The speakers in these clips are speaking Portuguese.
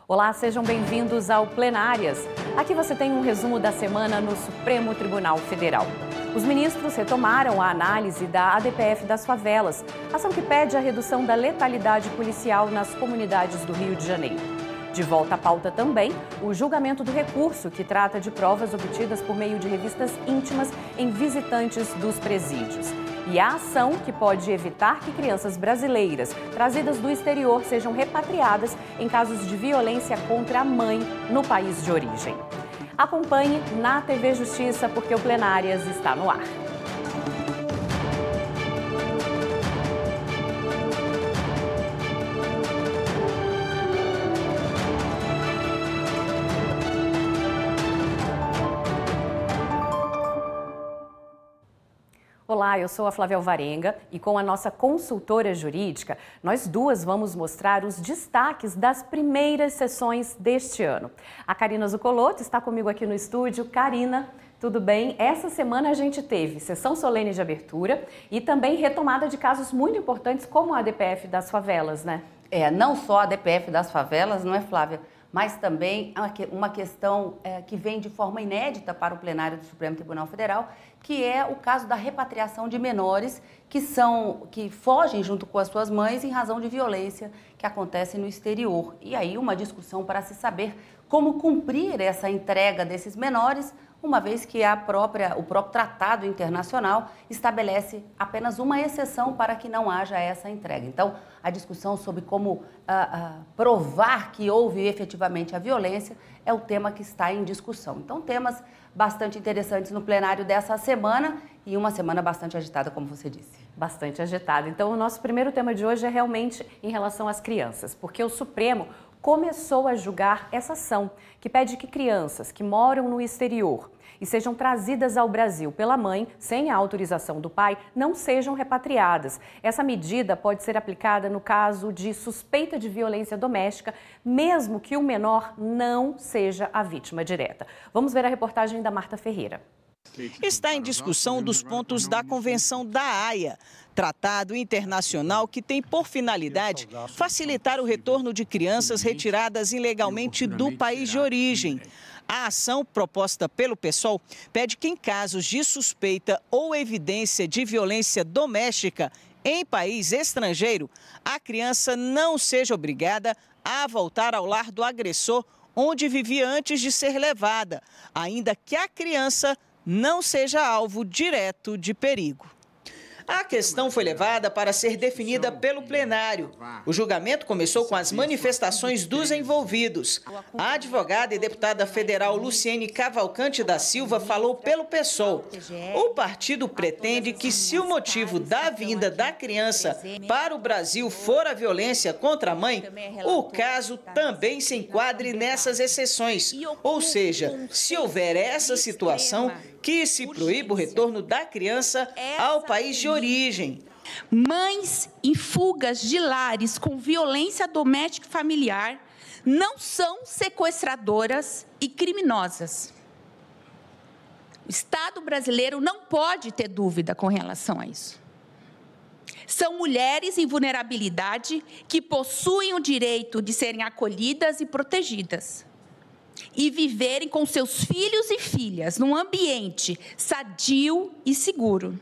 Olá, sejam bem-vindos ao Plenárias. Aqui você tem um resumo da semana no Supremo Tribunal Federal. Os ministros retomaram a análise da ADPF das favelas, ação que pede a redução da letalidade policial nas comunidades do Rio de Janeiro. De volta à pauta também, o julgamento do recurso que trata de provas obtidas por meio de revistas íntimas em visitantes dos presídios. E a ação que pode evitar que crianças brasileiras trazidas do exterior sejam repatriadas em casos de violência contra a mãe no país de origem. Acompanhe na TV Justiça, porque o Plenárias está no ar. Olá, eu sou a Flávia Alvarenga e com a nossa consultora jurídica, nós duas vamos mostrar os destaques das primeiras sessões deste ano. A Karina Zuccolotto está comigo aqui no estúdio. Karina, tudo bem? Essa semana a gente teve sessão solene de abertura e também retomada de casos muito importantes como a ADPF das favelas, né? Não só a ADPF das favelas, não é, Flávia? Mas também uma questão que vem de forma inédita para o plenário do Supremo Tribunal Federal, que é o caso da repatriação de menores que fogem junto com as suas mães em razão de violência que acontece no exterior. E aí uma discussão para se saber como cumprir essa entrega desses menores, uma vez que o próprio tratado internacional estabelece apenas uma exceção para que não haja essa entrega. Então, a discussão sobre como provar que houve efetivamente a violência é o tema que está em discussão. Então, temas bastante interessantes no plenário dessa semana e uma semana bastante agitada, como você disse. Bastante agitada. Então, o nosso primeiro tema de hoje é realmente em relação às crianças, porque o Supremo começou a julgar essa ação que pede que crianças que moram no exterior e sejam trazidas ao Brasil pela mãe, sem a autorização do pai, não sejam repatriadas. Essa medida pode ser aplicada no caso de suspeita de violência doméstica, mesmo que o menor não seja a vítima direta. Vamos ver a reportagem da Marta Ferreira. Está em discussão dos pontos da Convenção da Haia, tratado internacional que tem por finalidade facilitar o retorno de crianças retiradas ilegalmente do país de origem. A ação proposta pelo PSOL pede que, em casos de suspeita ou evidência de violência doméstica em país estrangeiro, a criança não seja obrigada a voltar ao lar do agressor onde vivia antes de ser levada, ainda que a criança não seja alvo direto de perigo. A questão foi levada para ser definida pelo plenário. O julgamento começou com as manifestações dos envolvidos. A advogada e deputada federal Luciene Cavalcante da Silva falou pelo PSOL. O partido pretende que, se o motivo da vinda da criança para o Brasil for a violência contra a mãe, o caso também se enquadre nessas exceções. Ou seja, se houver essa situação, que se proíba o retorno da criança ao país de origem. Mães em fugas de lares com violência doméstica e familiar não são sequestradoras e criminosas. O Estado brasileiro não pode ter dúvida com relação a isso. São mulheres em vulnerabilidade que possuem o direito de serem acolhidas e protegidas e viverem com seus filhos e filhas num ambiente sadio e seguro.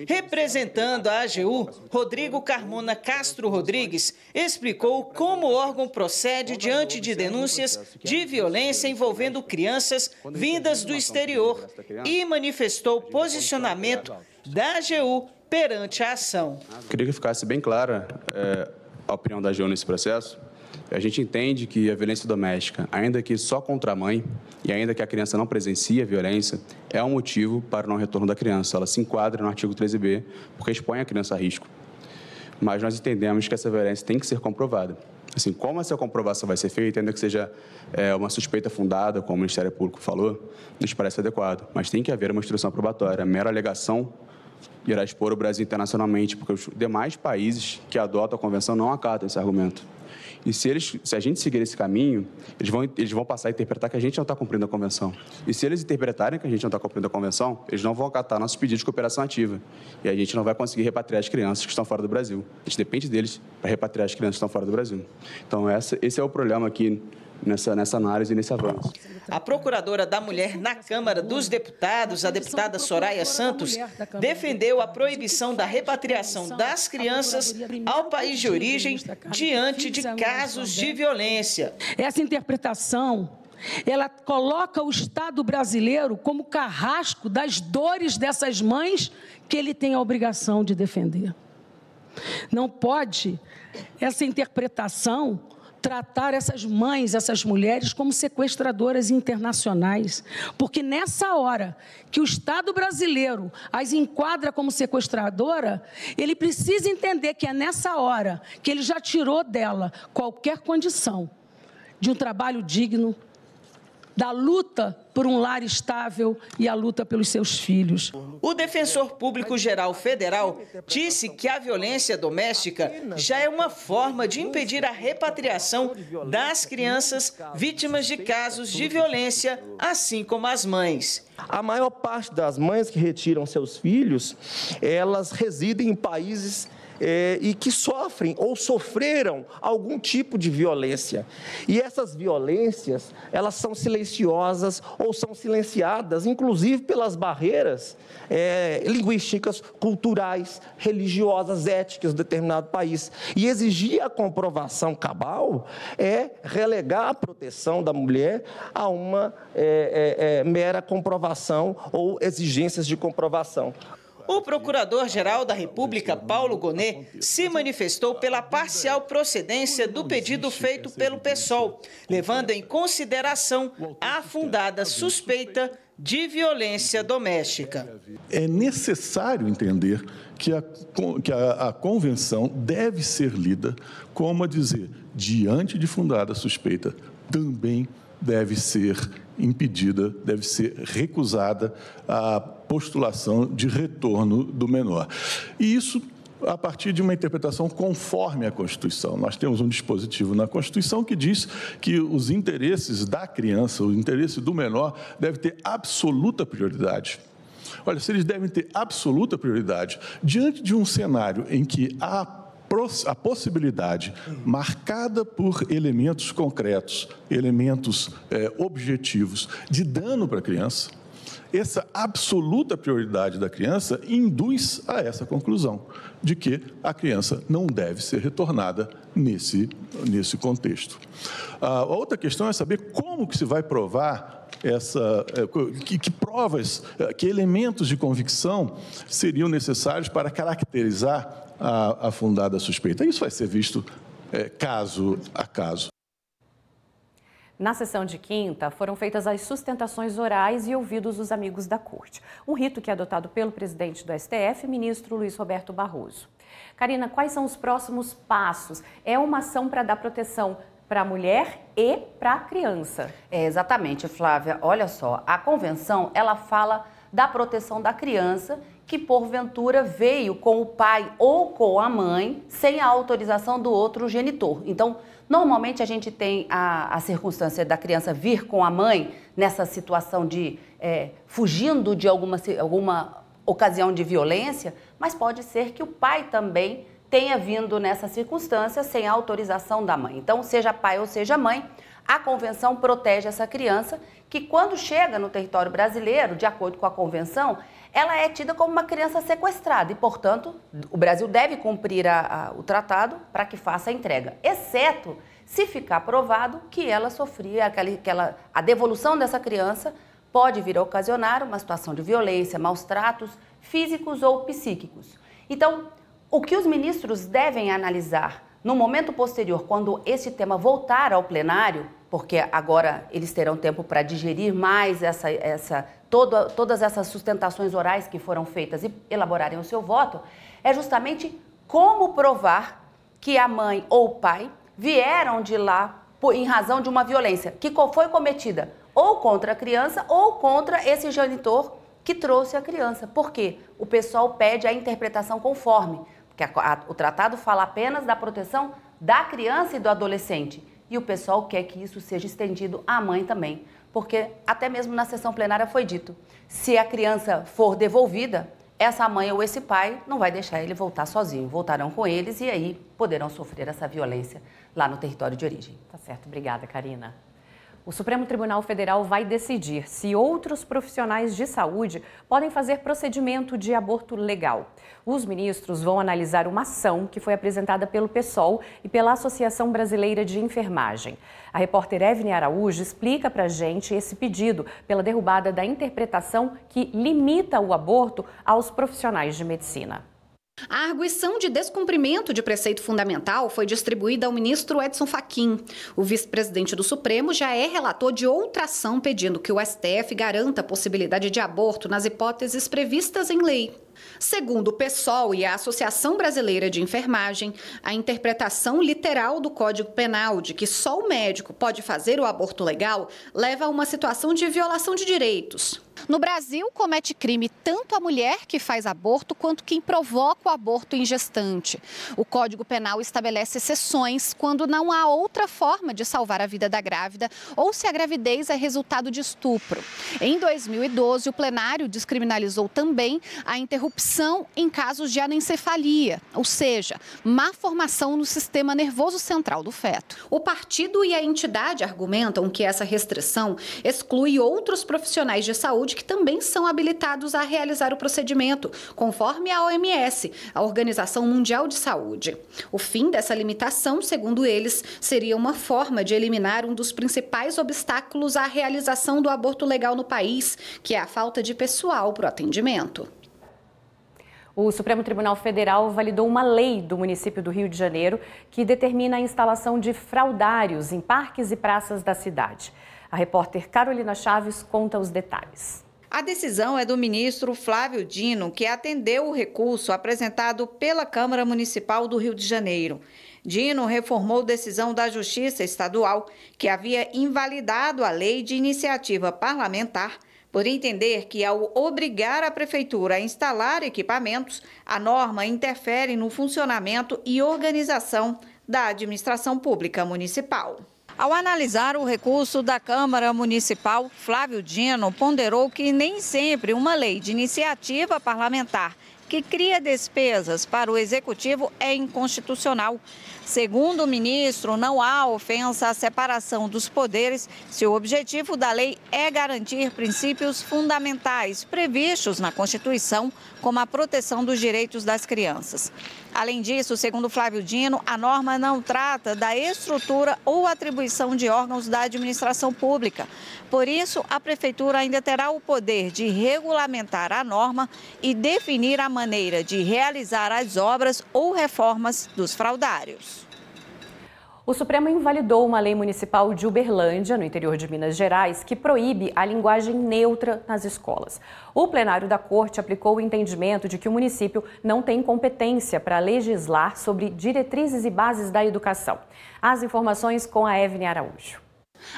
Representando a AGU, Rodrigo Carmona Castro Rodrigues explicou como o órgão procede diante de denúncias de violência envolvendo crianças vindas do exterior e manifestou posicionamento da AGU perante a ação. Queria que ficasse bem clara a opinião da AGU nesse processo. A gente entende que a violência doméstica, ainda que só contra a mãe, e ainda que a criança não presencie a violência, é um motivo para o não retorno da criança. Ela se enquadra no artigo 13b, porque expõe a criança a risco. Mas nós entendemos que essa violência tem que ser comprovada. Assim, como essa comprovação vai ser feita, ainda que seja uma suspeita fundada, como o Ministério Público falou, nos parece adequado. Mas tem que haver uma instrução probatória. A mera alegação irá expor o Brasil internacionalmente, porque os demais países que adotam a convenção não acatam esse argumento. E se a gente seguir esse caminho, eles vão passar a interpretar que a gente não está cumprindo a convenção. E se eles interpretarem que a gente não está cumprindo a convenção, eles não vão acatar nossos pedidos de cooperação ativa. E a gente não vai conseguir repatriar as crianças que estão fora do Brasil. A gente depende deles para repatriar as crianças que estão fora do Brasil. Então, esse é o problema aqui nessa análise e nesse avanço. A procuradora da mulher na Câmara dos Deputados, a deputada Soraya Santos, defendeu a proibição da repatriação das crianças ao país de origem diante de casos de violência. Essa interpretação, ela coloca o Estado brasileiro como carrasco das dores dessas mães que ele tem a obrigação de defender. Não pode essa interpretação tratar essas mães, essas mulheres, como sequestradoras internacionais. Porque nessa hora que o Estado brasileiro as enquadra como sequestradora, ele precisa entender que é nessa hora que ele já tirou dela qualquer condição de um trabalho digno, da luta por um lar estável e a luta pelos seus filhos. O Defensor Público Geral Federal disse que a violência doméstica já é uma forma de impedir a repatriação das crianças vítimas de casos de violência, assim como as mães. A maior parte das mães que retiram seus filhos, elas residem em países e que sofrem ou sofreram algum tipo de violência. E essas violências, elas são silenciosas ou são silenciadas, inclusive pelas barreiras linguísticas, culturais, religiosas, éticas de determinado país. E exigir a comprovação cabal é relegar a proteção da mulher a uma mera comprovação ou exigências de comprovação. O Procurador-Geral da República, Paulo Gonet, se manifestou pela parcial procedência do pedido feito pelo PSOL, levando em consideração a fundada suspeita de violência doméstica. É necessário entender que a convenção deve ser lida como a dizer, diante de fundada suspeita, também deve ser impedida, deve ser recusada a postulação de retorno do menor. E isso a partir de uma interpretação conforme a Constituição. Nós temos um dispositivo na Constituição que diz que os interesses da criança, o interesse do menor, deve ter absoluta prioridade. Olha, se eles devem ter absoluta prioridade, diante de um cenário em que a possibilidade marcada por elementos concretos, elementos objetivos de dano para a criança, essa absoluta prioridade da criança induz a essa conclusão, de que a criança não deve ser retornada nesse contexto. A outra questão é saber como que se vai provar que provas, que elementos de convicção seriam necessários para caracterizar a fundada suspeita. Isso vai ser visto caso a caso. Na sessão de quinta, foram feitas as sustentações orais e ouvidos dos amigos da Corte. Um rito que é adotado pelo presidente do STF, ministro Luiz Roberto Barroso. Karina, quais são os próximos passos? É uma ação para dar proteção para a mulher e para a criança. Exatamente, Flávia. Olha só, a convenção, ela fala da proteção da criança que, porventura, veio com o pai ou com a mãe sem a autorização do outro genitor. Então, normalmente a gente tem a circunstância da criança vir com a mãe nessa situação de fugindo de alguma ocasião de violência, mas pode ser que o pai também tenha vindo nessa circunstância sem a autorização da mãe. Então, seja pai ou seja mãe, a convenção protege essa criança que, quando chega no território brasileiro, de acordo com a convenção, ela é tida como uma criança sequestrada e, portanto, o Brasil deve cumprir o tratado para que faça a entrega, exceto se ficar provado que ela sofria a devolução dessa criança pode vir a ocasionar uma situação de violência, maus tratos físicos ou psíquicos. Então, o que os ministros devem analisar no momento posterior, quando esse tema voltar ao plenário, porque agora eles terão tempo para digerir mais todas essas sustentações orais que foram feitas e elaborarem o seu voto, é justamente como provar que a mãe ou o pai vieram de lá em razão de uma violência que foi cometida ou contra a criança ou contra esse genitor que trouxe a criança. Por quê? O pessoal pede a interpretação conforme, porque o tratado fala apenas da proteção da criança e do adolescente. E o pessoal quer que isso seja estendido à mãe também, porque até mesmo na sessão plenária foi dito, se a criança for devolvida, essa mãe ou esse pai não vai deixar ele voltar sozinho, voltarão com eles e aí poderão sofrer essa violência lá no território de origem. Tá certo, obrigada, Karina. O Supremo Tribunal Federal vai decidir se outros profissionais de saúde podem fazer procedimento de aborto legal. Os ministros vão analisar uma ação que foi apresentada pelo PSOL e pela Associação Brasileira de Enfermagem. A repórter Evne Araújo explica para a gente esse pedido pela derrubada da interpretação que limita o aborto aos profissionais de medicina. A arguição de descumprimento de preceito fundamental foi distribuída ao ministro Edson Fachin. O vice-presidente do Supremo já é relator de outra ação pedindo que o STF garanta a possibilidade de aborto nas hipóteses previstas em lei. Segundo o PSOL e a Associação Brasileira de Enfermagem, a interpretação literal do Código Penal de que só o médico pode fazer o aborto legal leva a uma situação de violação de direitos. No Brasil, comete crime tanto a mulher que faz aborto quanto quem provoca o aborto em gestante. O Código Penal estabelece exceções quando não há outra forma de salvar a vida da grávida ou se a gravidez é resultado de estupro. Em 2012, o plenário descriminalizou também a interrupção em casos de anencefalia, ou seja, má formação no sistema nervoso central do feto. O partido e a entidade argumentam que essa restrição exclui outros profissionais de saúde que também são habilitados a realizar o procedimento, conforme a OMS, a Organização Mundial de Saúde. O fim dessa limitação, segundo eles, seria uma forma de eliminar um dos principais obstáculos à realização do aborto legal no país, que é a falta de pessoal para o atendimento. O Supremo Tribunal Federal validou uma lei do município do Rio de Janeiro que determina a instalação de fraudários em parques e praças da cidade. A repórter Carolina Chaves conta os detalhes. A decisão é do ministro Flávio Dino, que atendeu o recurso apresentado pela Câmara Municipal do Rio de Janeiro. Dino reformou decisão da Justiça Estadual, que havia invalidado a lei de iniciativa parlamentar, por entender que, ao obrigar a Prefeitura a instalar equipamentos, a norma interfere no funcionamento e organização da administração pública municipal. Ao analisar o recurso da Câmara Municipal, Flávio Dino ponderou que nem sempre uma lei de iniciativa parlamentar que cria despesas para o Executivo é inconstitucional. Segundo o ministro, não há ofensa à separação dos poderes se o objetivo da lei é garantir princípios fundamentais previstos na Constituição, como a proteção dos direitos das crianças. Além disso, segundo Flávio Dino, a norma não trata da estrutura ou atribuição de órgãos da administração pública. Por isso, a Prefeitura ainda terá o poder de regulamentar a norma e definir a maneira de realizar as obras ou reformas dos fraudários. O Supremo invalidou uma lei municipal de Uberlândia, no interior de Minas Gerais, que proíbe a linguagem neutra nas escolas. O plenário da Corte aplicou o entendimento de que o município não tem competência para legislar sobre diretrizes e bases da educação. As informações com a Evne Araújo.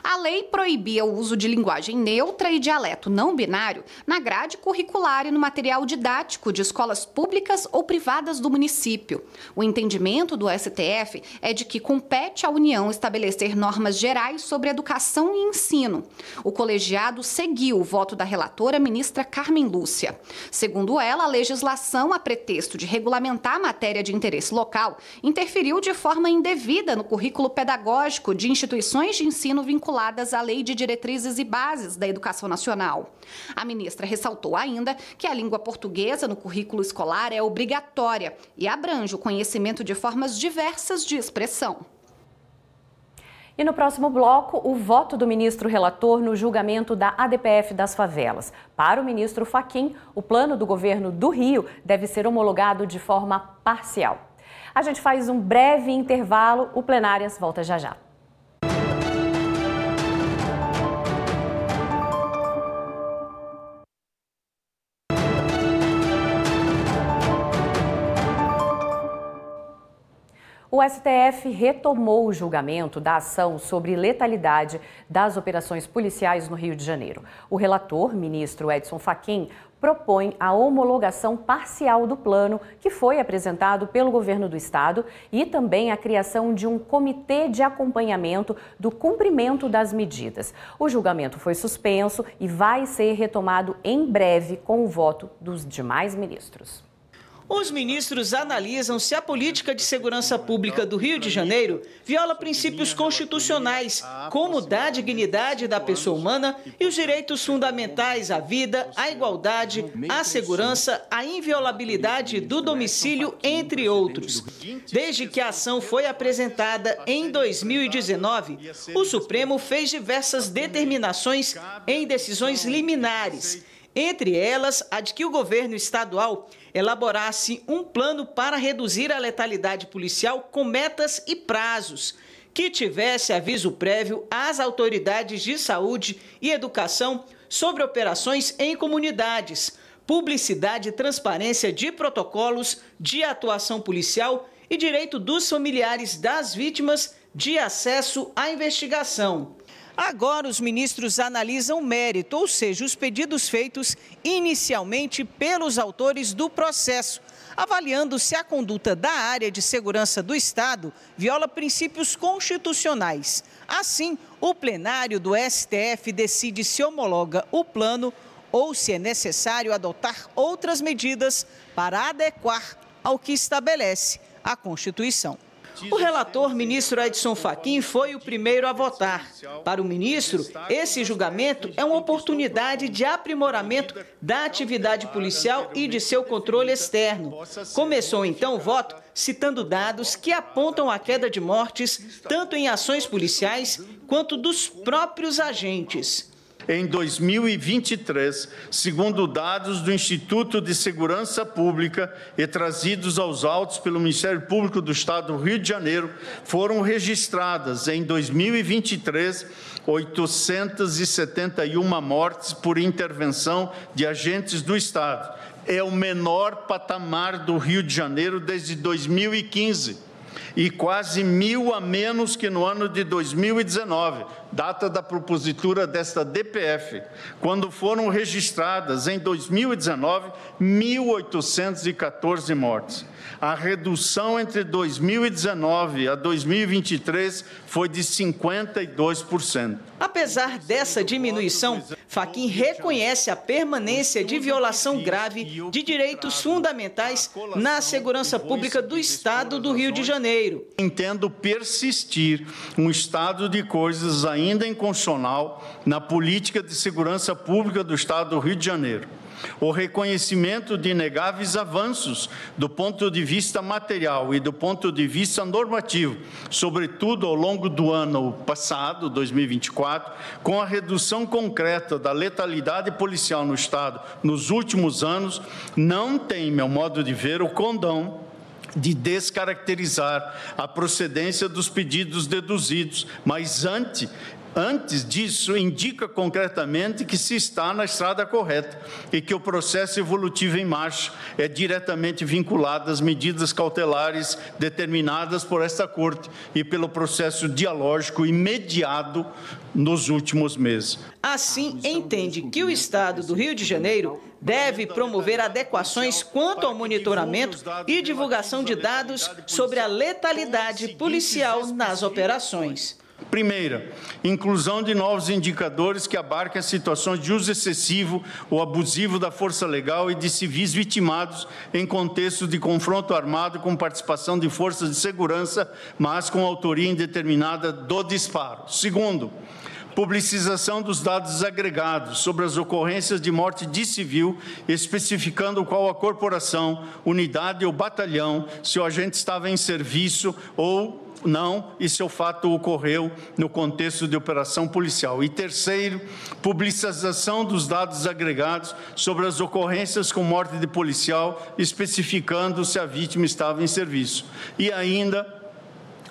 A lei proibia o uso de linguagem neutra e dialeto não binário na grade curricular e no material didático de escolas públicas ou privadas do município. O entendimento do STF é de que compete à União estabelecer normas gerais sobre educação e ensino. O colegiado seguiu o voto da relatora ministra Carmen Lúcia. Segundo ela, a legislação, a pretexto de regulamentar a matéria de interesse local, interferiu de forma indevida no currículo pedagógico de instituições de ensino vinculadas à Lei de Diretrizes e Bases da Educação Nacional. A ministra ressaltou ainda que a língua portuguesa no currículo escolar é obrigatória e abrange o conhecimento de formas diversas de expressão. E no próximo bloco, o voto do ministro relator no julgamento da ADPF das favelas. Para o ministro Fachin, o plano do governo do Rio deve ser homologado de forma parcial. A gente faz um breve intervalo, o Plenárias volta já já. O STF retomou o julgamento da ação sobre letalidade das operações policiais no Rio de Janeiro. O relator, ministro Edson Fachin, propõe a homologação parcial do plano que foi apresentado pelo governo do estado e também a criação de um comitê de acompanhamento do cumprimento das medidas. O julgamento foi suspenso e vai ser retomado em breve com o voto dos demais ministros. Os ministros analisam se a política de segurança pública do Rio de Janeiro viola princípios constitucionais, como da dignidade da pessoa humana e os direitos fundamentais à vida, à igualdade, à segurança, à inviolabilidade do domicílio, entre outros. Desde que a ação foi apresentada em 2019, o Supremo fez diversas determinações em decisões liminares. Entre elas, a de que o governo estadual elaborasse um plano para reduzir a letalidade policial com metas e prazos, que tivesse aviso prévio às autoridades de saúde e educação sobre operações em comunidades, publicidade e transparência de protocolos de atuação policial e direito dos familiares das vítimas de acesso à investigação. Agora, os ministros analisam o mérito, ou seja, os pedidos feitos inicialmente pelos autores do processo, avaliando se a conduta da área de segurança do Estado viola princípios constitucionais. Assim, o plenário do STF decide se homologa o plano ou se é necessário adotar outras medidas para adequar ao que estabelece a Constituição. O relator, ministro Edson Fachin, foi o primeiro a votar. Para o ministro, esse julgamento é uma oportunidade de aprimoramento da atividade policial e de seu controle externo. Começou então o voto citando dados que apontam a queda de mortes, tanto em ações policiais quanto dos próprios agentes. Em 2023, segundo dados do Instituto de Segurança Pública e trazidos aos autos pelo Ministério Público do Estado do Rio de Janeiro, foram registradas em 2023 871 mortes por intervenção de agentes do Estado. É o menor patamar do Rio de Janeiro desde 2015. E quase 1.000 a menos que no ano de 2019, data da propositura desta DPF, quando foram registradas em 2019 1.814 mortes. A redução entre 2019 a 2023 foi de 52%. Apesar dessa diminuição, Fachin reconhece a permanência de violação grave de direitos fundamentais na segurança pública do Estado do Rio de Janeiro. Entendo persistir um estado de coisas ainda inconstitucional na política de segurança pública do Estado do Rio de Janeiro. O reconhecimento de inegáveis avanços do ponto de vista material e do ponto de vista normativo, sobretudo ao longo do ano passado, 2024, com a redução concreta da letalidade policial no Estado nos últimos anos, não tem, meu modo de ver, o condão de descaracterizar a procedência dos pedidos deduzidos, mas antes disso, indica concretamente que se está na estrada correta e que o processo evolutivo em marcha é diretamente vinculado às medidas cautelares determinadas por esta Corte e pelo processo dialógico imediado nos últimos meses. Assim, entende que o Estado do Rio de Janeiro deve promover adequações quanto ao monitoramento e divulgação de dados sobre a letalidade policial nas operações. Primeira, inclusão de novos indicadores que abarquem as situações de uso excessivo ou abusivo da força legal e de civis vitimados em contexto de confronto armado com participação de forças de segurança, mas com autoria indeterminada do disparo. Segundo, publicização dos dados agregados sobre as ocorrências de morte de civil, especificando qual a corporação, unidade ou batalhão, se o agente estava em serviço ou não, e se o fato ocorreu no contexto de operação policial. E terceiro, publicização dos dados agregados sobre as ocorrências com morte de policial, especificando se a vítima estava em serviço. E ainda,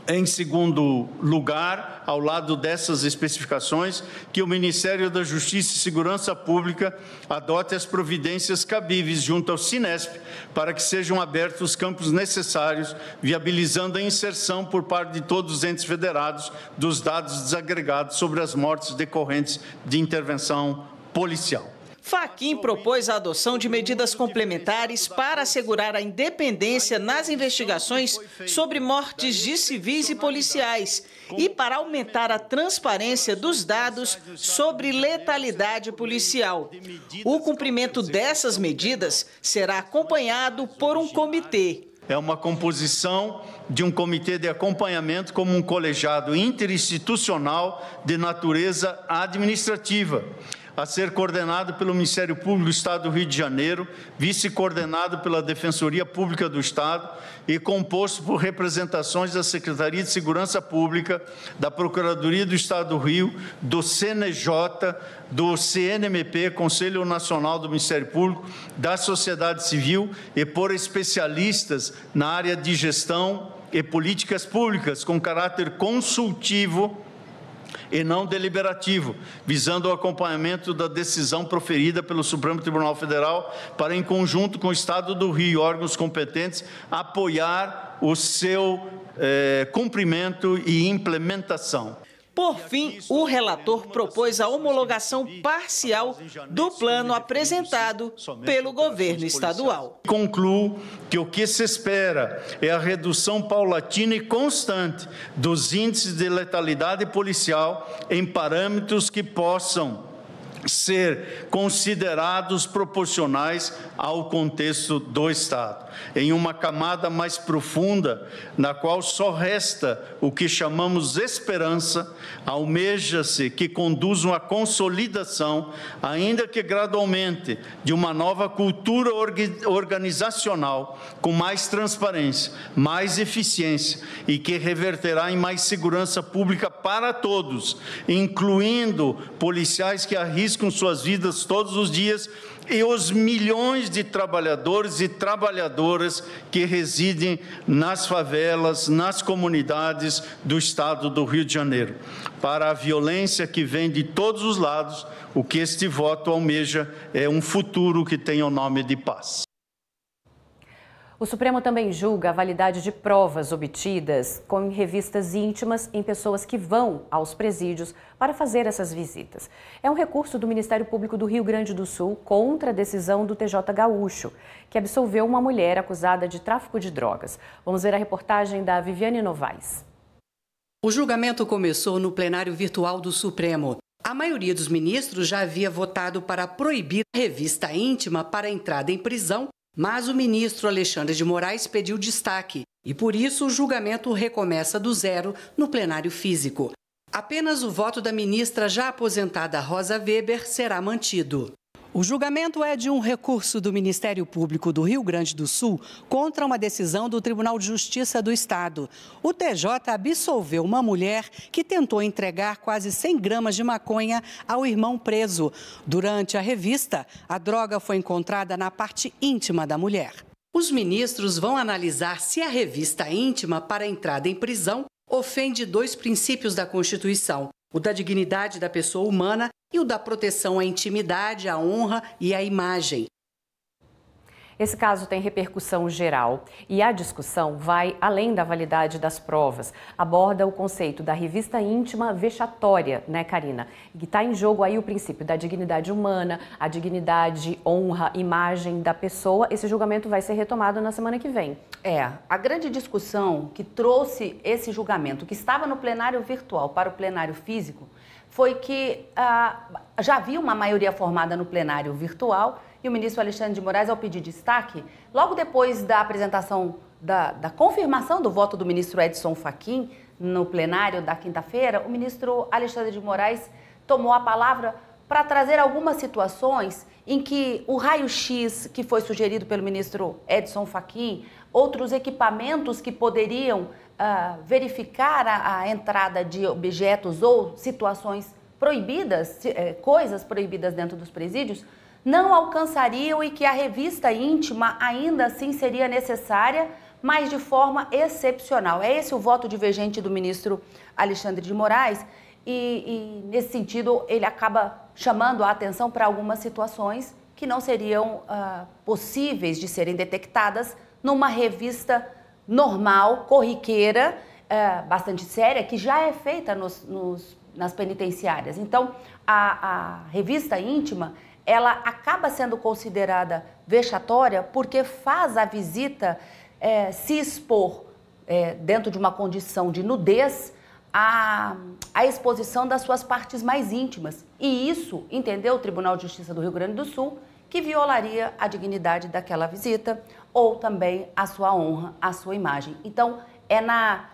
em segundo lugar, ao lado dessas especificações, que o Ministério da Justiça e Segurança Pública adote as providências cabíveis junto ao Cinesp para que sejam abertos os campos necessários, viabilizando a inserção por parte de todos os entes federados dos dados desagregados sobre as mortes decorrentes de intervenção policial. Fachin propôs a adoção de medidas complementares para assegurar a independência nas investigações sobre mortes de civis e policiais e para aumentar a transparência dos dados sobre letalidade policial. O cumprimento dessas medidas será acompanhado por um comitê. É uma composição de um comitê de acompanhamento como um colegiado interinstitucional de natureza administrativa, a ser coordenado pelo Ministério Público do Estado do Rio de Janeiro, vice-coordenado pela Defensoria Pública do Estado e composto por representações da Secretaria de Segurança Pública, da Procuradoria do Estado do Rio, do CNJ, do CNMP, Conselho Nacional do Ministério Público, da sociedade civil e por especialistas na área de gestão e políticas públicas com caráter consultivo e não deliberativo, visando o acompanhamento da decisão proferida pelo Supremo Tribunal Federal para, em conjunto com o Estado do Rio e órgãos competentes, apoiar o seu cumprimento e implementação. Por fim, o relator propôs a homologação parcial do plano apresentado pelo governo estadual. Concluo que o que se espera é a redução paulatina e constante dos índices de letalidade policial em parâmetros que possam ser considerados proporcionais ao contexto do Estado, em uma camada mais profunda, na qual só resta o que chamamos esperança, almeja-se que conduzam à consolidação, ainda que gradualmente, de uma nova cultura organizacional, com mais transparência, mais eficiência e que reverterá em mais segurança pública para todos, incluindo policiais que arriscam suas vidas todos os dias e os milhões de trabalhadores e trabalhadoras que residem nas favelas, nas comunidades do Estado do Rio de Janeiro. Para a violência que vem de todos os lados, o que este voto almeja é um futuro que tenha o nome de paz. O Supremo também julga a validade de provas obtidas com revistas íntimas em pessoas que vão aos presídios para fazer essas visitas. É um recurso do Ministério Público do Rio Grande do Sul contra a decisão do TJ Gaúcho, que absolveu uma mulher acusada de tráfico de drogas. Vamos ver a reportagem da Viviane Novaes. O julgamento começou no plenário virtual do Supremo. A maioria dos ministros já havia votado para proibir a revista íntima para a entrada em prisão, mas o ministro Alexandre de Moraes pediu destaque e, por isso, o julgamento recomeça do zero no plenário físico. Apenas o voto da ministra já aposentada Rosa Weber será mantido. O julgamento é de um recurso do Ministério Público do Rio Grande do Sul contra uma decisão do Tribunal de Justiça do Estado. O TJ absolveu uma mulher que tentou entregar quase 100 gramas de maconha ao irmão preso. Durante a revista, a droga foi encontrada na parte íntima da mulher. Os ministros vão analisar se a revista íntima para a entrada em prisão ofende 2 princípios da Constituição: o da dignidade da pessoa humana e o da proteção à intimidade, à honra e à imagem. Esse caso tem repercussão geral e a discussão vai além da validade das provas. Aborda o conceito da revista íntima vexatória, né, Karina? Que está em jogo aí o princípio da dignidade humana, a dignidade, honra, imagem da pessoa. Esse julgamento vai ser retomado na semana que vem. A grande discussão que trouxe esse julgamento, que estava no plenário virtual para o plenário físico, foi que já havia uma maioria formada no plenário virtual e o ministro Alexandre de Moraes, ao pedir destaque, logo depois da apresentação, da confirmação do voto do ministro Edson Fachin no plenário da quinta-feira, o ministro Alexandre de Moraes tomou a palavra para trazer algumas situações em que o raio-x que foi sugerido pelo ministro Edson Fachin, outros equipamentos que poderiam verificar a entrada de objetos ou situações proibidas, coisas proibidas dentro dos presídios, não alcançariam e que a revista íntima ainda assim seria necessária, mas de forma excepcional. É esse o voto divergente do ministro Alexandre de Moraes e nesse sentido, ele acaba chamando a atenção para algumas situações que não seriam possíveis de serem detectadas numa revista normal, corriqueira, bastante séria, que já é feita nas penitenciárias. Então, a revista íntima, ela acaba sendo considerada vexatória porque faz a visita se expor dentro de uma condição de nudez a exposição das suas partes mais íntimas. E isso, entendeu o Tribunal de Justiça do Rio Grande do Sul, que violaria a dignidade daquela visita ou também a sua honra, a sua imagem. Então, é na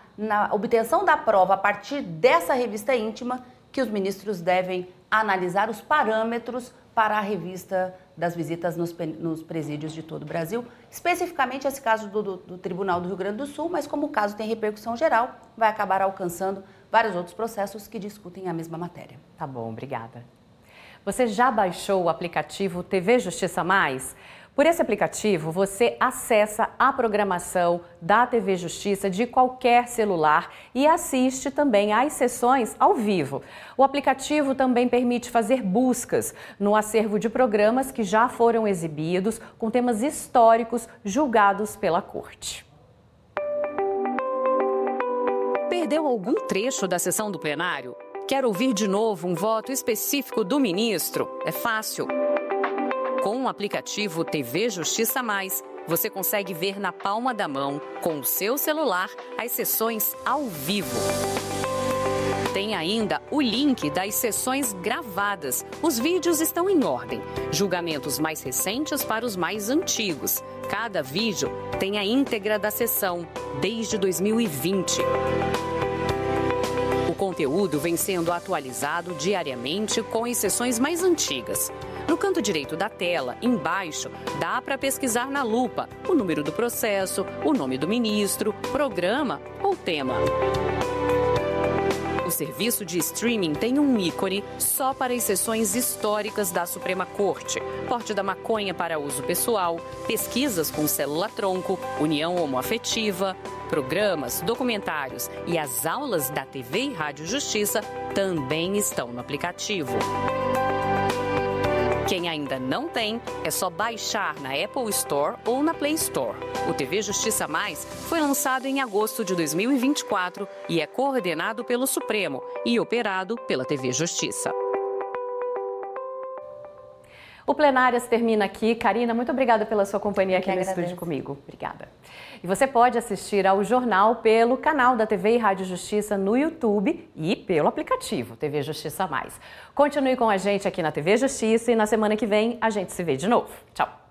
obtenção da prova a partir dessa revista íntima que os ministros devem analisar os parâmetros para a revista das visitas nos presídios de todo o Brasil, especificamente esse caso do Tribunal do Rio Grande do Sul, mas como o caso tem repercussão geral, vai acabar alcançando vários outros processos que discutem a mesma matéria. Tá bom, obrigada. Você já baixou o aplicativo TV Justiça Mais? Por esse aplicativo, você acessa a programação da TV Justiça de qualquer celular e assiste também às sessões ao vivo. O aplicativo também permite fazer buscas no acervo de programas que já foram exibidos com temas históricos julgados pela Corte. Perdeu algum trecho da sessão do plenário? Quer ouvir de novo um voto específico do ministro? É fácil. Com o aplicativo TV Justiça Mais, você consegue ver na palma da mão, com o seu celular, as sessões ao vivo. Tem ainda o link das sessões gravadas. Os vídeos estão em ordem. Julgamentos mais recentes para os mais antigos. Cada vídeo tem a íntegra da sessão, desde 2020. O conteúdo vem sendo atualizado diariamente com as sessões mais antigas. No canto direito da tela, embaixo, dá para pesquisar na lupa o número do processo, o nome do ministro, programa ou tema. O serviço de streaming tem um ícone só para as sessões históricas da Suprema Corte, porte da maconha para uso pessoal, pesquisas com célula-tronco, união homoafetiva, programas, documentários e as aulas da TV e Rádio Justiça também estão no aplicativo. Quem ainda não tem, é só baixar na Apple Store ou na Play Store. O TV Justiça Mais foi lançado em agosto de 2024 e é coordenado pelo Supremo e operado pela TV Justiça. O Plenárias termina aqui. Karina, muito obrigada pela sua companhia aqui no estúdio comigo. Obrigada. E você pode assistir ao jornal pelo canal da TV e Rádio Justiça no YouTube e pelo aplicativo TV Justiça Mais. Continue com a gente aqui na TV Justiça e na semana que vem a gente se vê de novo. Tchau!